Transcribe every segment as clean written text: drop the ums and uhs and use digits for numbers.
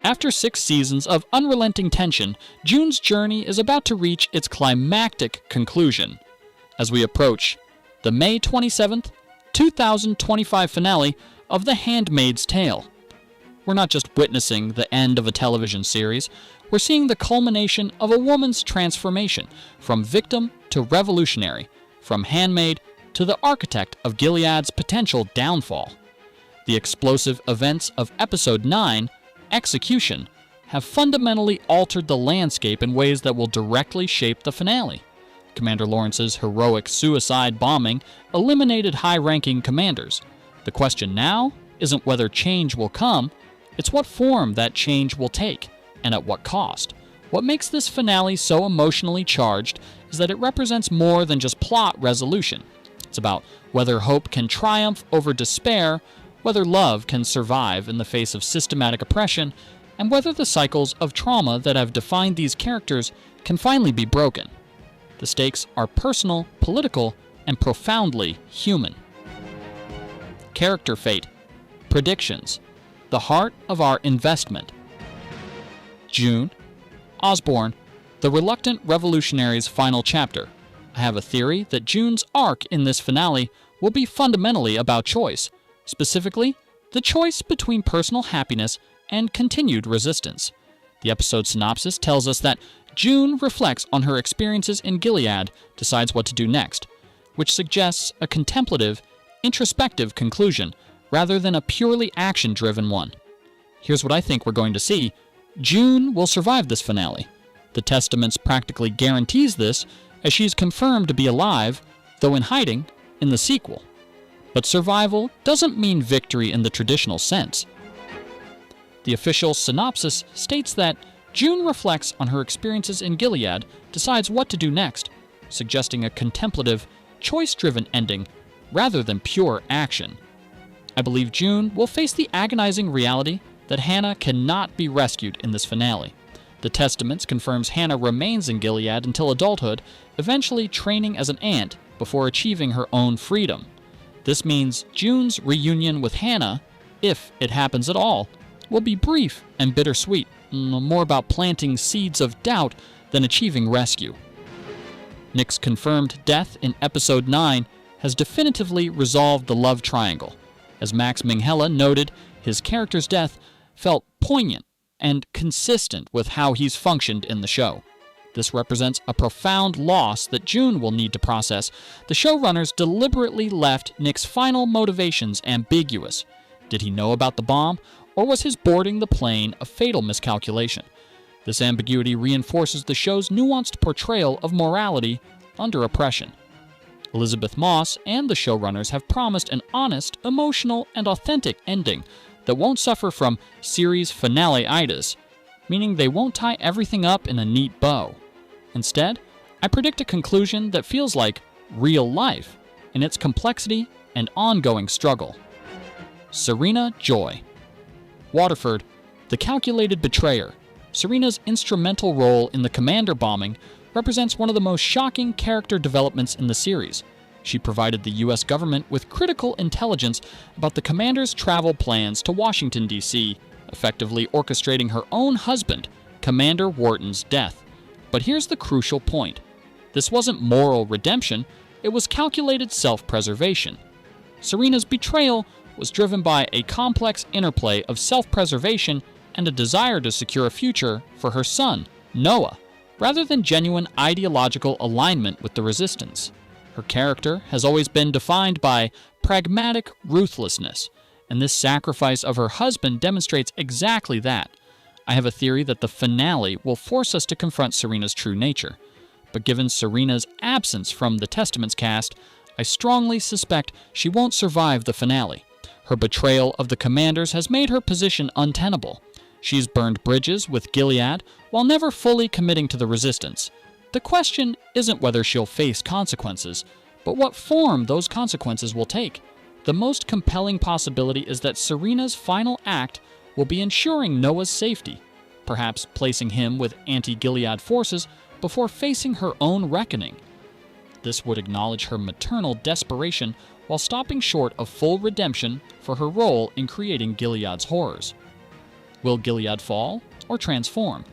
After 6 seasons of unrelenting tension, June's journey is about to reach its climactic conclusion. As we approach the May 27th, 2025 finale of The Handmaid's Tale. We're not just witnessing the end of a television series, we're seeing the culmination of a woman's transformation from victim to revolutionary, from handmaid to the architect of Gilead's potential downfall. The explosive events of Episode 9, Execution, have fundamentally altered the landscape in ways that will directly shape the finale. Commander Lawrence's heroic suicide bombing eliminated high-ranking commanders. The question now isn't whether change will come, it's what form that change will take, and at what cost. What makes this finale so emotionally charged is that it represents more than just plot resolution. It's about whether hope can triumph over despair, whether love can survive in the face of systematic oppression, and whether the cycles of trauma that have defined these characters can finally be broken. The stakes are personal, political, and profoundly human. Character fate. Predictions. The heart of our investment. June. Osborne. The reluctant revolutionary's final chapter. I have a theory that June's arc in this finale will be fundamentally about choice. Specifically, the choice between personal happiness and continued resistance. The episode synopsis tells us that June reflects on her experiences in Gilead, decides what to do next, which suggests a contemplative, introspective conclusion rather than a purely action-driven one. Here's what I think we're going to see. June will survive this finale. The Testaments practically guarantees this, as she's confirmed to be alive, though in hiding, in the sequel. But survival doesn't mean victory in the traditional sense. The official synopsis states that June reflects on her experiences in Gilead, decides what to do next, suggesting a contemplative, choice-driven ending rather than pure action. I believe June will face the agonizing reality that Hannah cannot be rescued in this finale. The Testaments confirms Hannah remains in Gilead until adulthood, eventually training as an ant before achieving her own freedom. This means June's reunion with Hannah, if it happens at all, will be brief and bittersweet, more about planting seeds of doubt than achieving rescue. Nick's confirmed death in Episode 9 has definitively resolved the love triangle. As Max Minghella noted, his character's death felt poignant and consistent with how he's functioned in the show. This represents a profound loss that June will need to process. The showrunners deliberately left Nick's final motivations ambiguous. Did he know about the bomb, or was his boarding the plane a fatal miscalculation? This ambiguity reinforces the show's nuanced portrayal of morality under oppression. Elizabeth Moss and the showrunners have promised an honest, emotional, and authentic ending that won't suffer from series finale-itis, meaning they won't tie everything up in a neat bow. Instead, I predict a conclusion that feels like real life in its complexity and ongoing struggle. Serena Joy. Waterford, the calculated betrayer. Serena's instrumental role in the commander bombing represents one of the most shocking character developments in the series. She provided the U.S. government with critical intelligence about the commander's travel plans to Washington, D.C., effectively orchestrating her own husband, Commander Wharton's death. But here's the crucial point. This wasn't moral redemption, it was calculated self-preservation. Serena's betrayal was driven by a complex interplay of self-preservation and a desire to secure a future for her son, Noah, rather than genuine ideological alignment with the resistance. Her character has always been defined by pragmatic ruthlessness, and this sacrifice of her husband demonstrates exactly that. I have a theory that the finale will force us to confront Serena's true nature. But given Serena's absence from the Testaments cast, I strongly suspect she won't survive the finale. Her betrayal of the commanders has made her position untenable. She's burned bridges with Gilead while never fully committing to the resistance. The question isn't whether she'll face consequences, but what form those consequences will take. The most compelling possibility is that Serena's final act will be ensuring Noah's safety, perhaps placing him with anti-Gilead forces before facing her own reckoning. This would acknowledge her maternal desperation while stopping short of full redemption for her role in creating Gilead's horrors. Will Gilead fall or transform?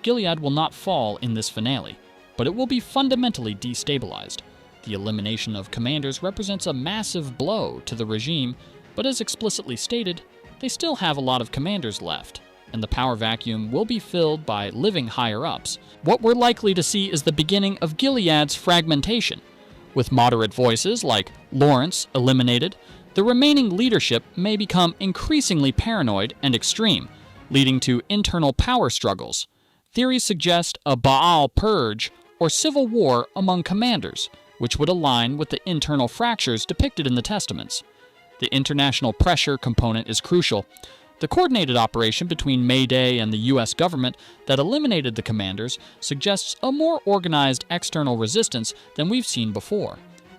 Gilead will not fall in this finale, but it will be fundamentally destabilized. The elimination of commanders represents a massive blow to the regime, but as explicitly stated, they still have a lot of commanders left, and the power vacuum will be filled by living higher-ups. What we're likely to see is the beginning of Gilead's fragmentation. With moderate voices like Lawrence eliminated, the remaining leadership may become increasingly paranoid and extreme, leading to internal power struggles. Theories suggest a Baal purge or civil war among commanders, which would align with the internal fractures depicted in the Testaments. The international pressure component is crucial. The coordinated operation between Mayday and the U.S. government that eliminated the commanders suggests a more organized external resistance than we've seen before.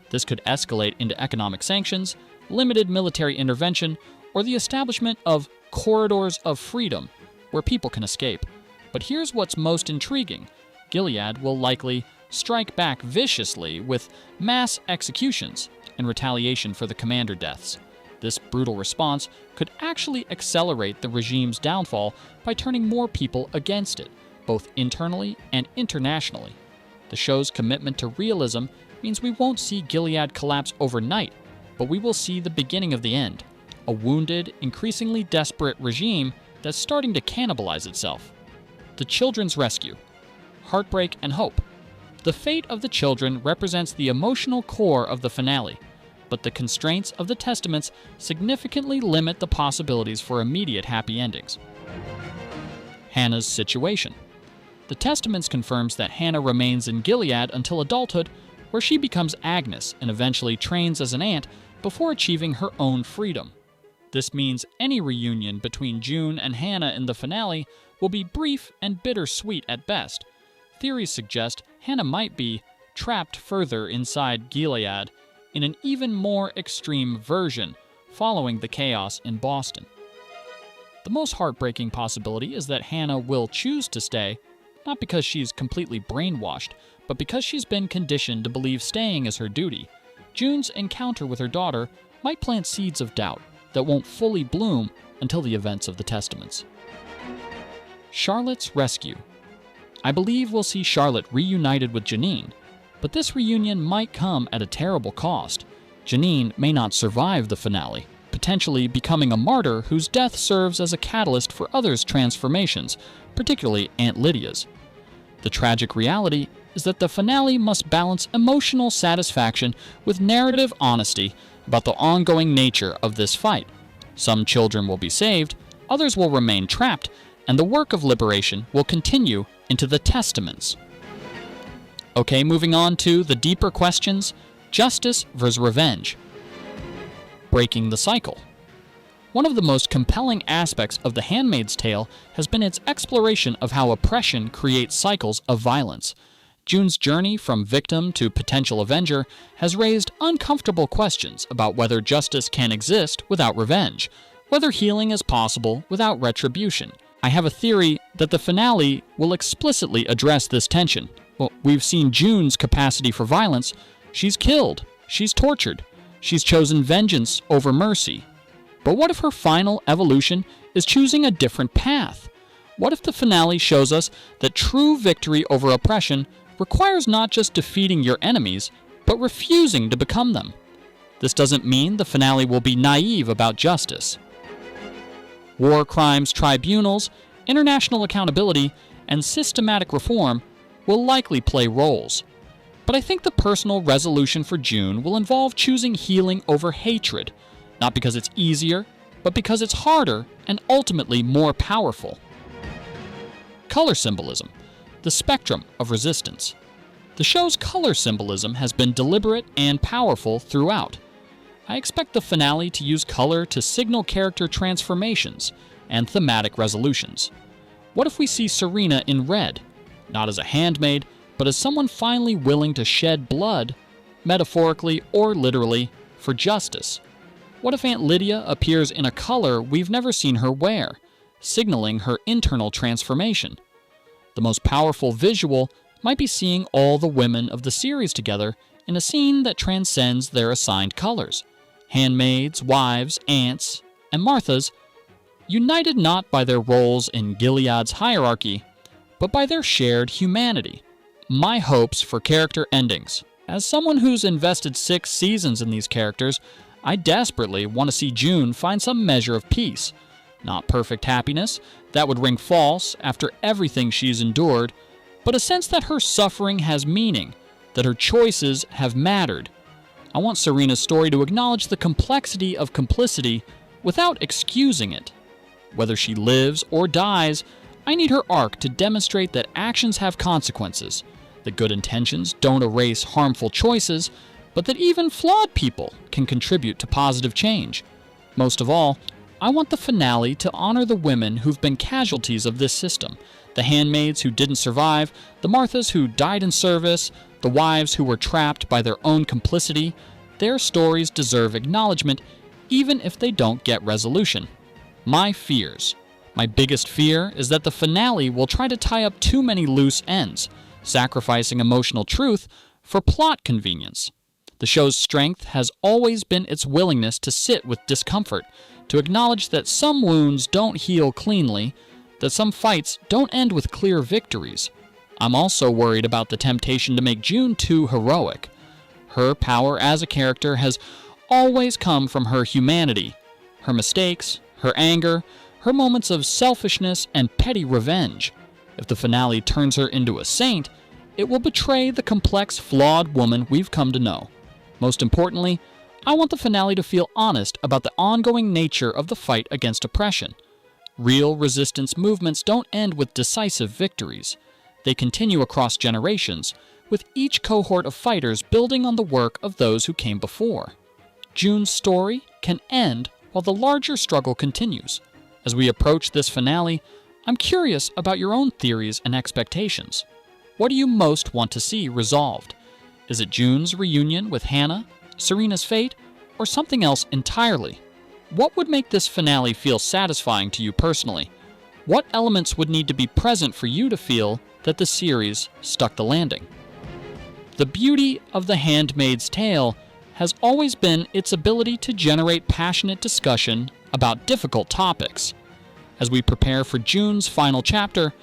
This could escalate into economic sanctions, limited military intervention, or the establishment of corridors of freedom where people can escape. But here's what's most intriguing. Gilead will likely strike back viciously with mass executions in retaliation for the commander deaths. This brutal response could actually accelerate the regime's downfall by turning more people against it, both internally and internationally. The show's commitment to realism means we won't see Gilead collapse overnight, but we will see the beginning of the end, a wounded, increasingly desperate regime that's starting to cannibalize itself. The children's rescue. Heartbreak and hope. The fate of the children represents the emotional core of the finale, but the constraints of the Testaments significantly limit the possibilities for immediate happy endings. Hannah's situation. The Testaments confirms that Hannah remains in Gilead until adulthood, where she becomes Agnes and eventually trains as an ant before achieving her own freedom. This means any reunion between June and Hannah in the finale will be brief and bittersweet at best. Theories suggest Hannah might be trapped further inside Gilead in an even more extreme version following the chaos in Boston. The most heartbreaking possibility is that Hannah will choose to stay, not because she's completely brainwashed, but because she's been conditioned to believe staying is her duty. June's encounter with her daughter might plant seeds of doubt that won't fully bloom until the events of the Testaments. Charlotte's rescue. I believe we'll see Charlotte reunited with Janine, but this reunion might come at a terrible cost. Janine may not survive the finale, potentially becoming a martyr whose death serves as a catalyst for others' transformations, particularly Aunt Lydia's. The tragic reality is that the finale must balance emotional satisfaction with narrative honesty about the ongoing nature of this fight. Some children will be saved, others will remain trapped, and the work of liberation will continue into the Testaments. Okay, moving on to the deeper questions: justice versus revenge. Breaking the cycle. One of the most compelling aspects of The Handmaid's Tale has been its exploration of how oppression creates cycles of violence. June's journey from victim to potential avenger has raised uncomfortable questions about whether justice can exist without revenge, whether healing is possible without retribution. I have a theory that the finale will explicitly address this tension. Well, we've seen June's capacity for violence. She's killed. She's tortured. She's chosen vengeance over mercy. But what if her final evolution is choosing a different path? What if the finale shows us that true victory over oppression requires not just defeating your enemies, but refusing to become them? This doesn't mean the finale will be naive about justice. War crimes tribunals, international accountability, and systematic reform will likely play roles. But I think the personal resolution for June will involve choosing healing over hatred, not because it's easier, but because it's harder and ultimately more powerful. Color symbolism, the spectrum of resistance. The show's color symbolism has been deliberate and powerful throughout. I expect the finale to use color to signal character transformations and thematic resolutions. What if we see Serena in red, not as a handmaid, but as someone finally willing to shed blood, metaphorically or literally, for justice? What if Aunt Lydia appears in a color we've never seen her wear, signaling her internal transformation? The most powerful visual might be seeing all the women of the series together in a scene that transcends their assigned colors. Handmaids, wives, aunts, and Marthas, united not by their roles in Gilead's hierarchy, but by their shared humanity. My hopes for character endings. As someone who's invested 6 seasons in these characters, I desperately want to see June find some measure of peace. Not perfect happiness, that would ring false after everything she's endured, but a sense that her suffering has meaning, that her choices have mattered. I want Serena's story to acknowledge the complexity of complicity without excusing it. Whether she lives or dies, I need her arc to demonstrate that actions have consequences, that good intentions don't erase harmful choices, but that even flawed people can contribute to positive change. Most of all, I want the finale to honor the women who've been casualties of this system, the handmaids who didn't survive, the Marthas who died in service, the wives who were trapped by their own complicity. Their stories deserve acknowledgement, even if they don't get resolution. My fears. My biggest fear is that the finale will try to tie up too many loose ends, sacrificing emotional truth for plot convenience. The show's strength has always been its willingness to sit with discomfort, to acknowledge that some wounds don't heal cleanly, that some fights don't end with clear victories. I'm also worried about the temptation to make June too heroic. Her power as a character has always come from her humanity, her mistakes, her anger, her moments of selfishness and petty revenge. If the finale turns her into a saint, it will betray the complex, flawed woman we've come to know. Most importantly, I want the finale to feel honest about the ongoing nature of the fight against oppression. Real resistance movements don't end with decisive victories. They continue across generations, with each cohort of fighters building on the work of those who came before. June's story can end while the larger struggle continues. As we approach this finale, I'm curious about your own theories and expectations. What do you most want to see resolved? Is it June's reunion with Hannah, Serena's fate, or something else entirely? What would make this finale feel satisfying to you personally? What elements would need to be present for you to feel that the series stuck the landing? The beauty of The Handmaid's Tale has always been its ability to generate passionate discussion about difficult topics. As we prepare for June's final chapter,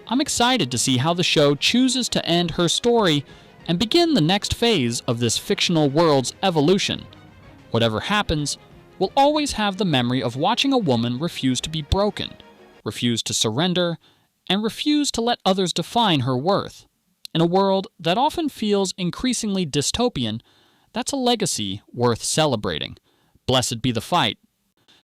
I'm excited to see how the show chooses to end her story and begin the next phase of this fictional world's evolution. Whatever happens, we'll always have the memory of watching a woman refuse to be broken, refuse to surrender, and refuse to let others define her worth. In a world that often feels increasingly dystopian, that's a legacy worth celebrating. Blessed be the fight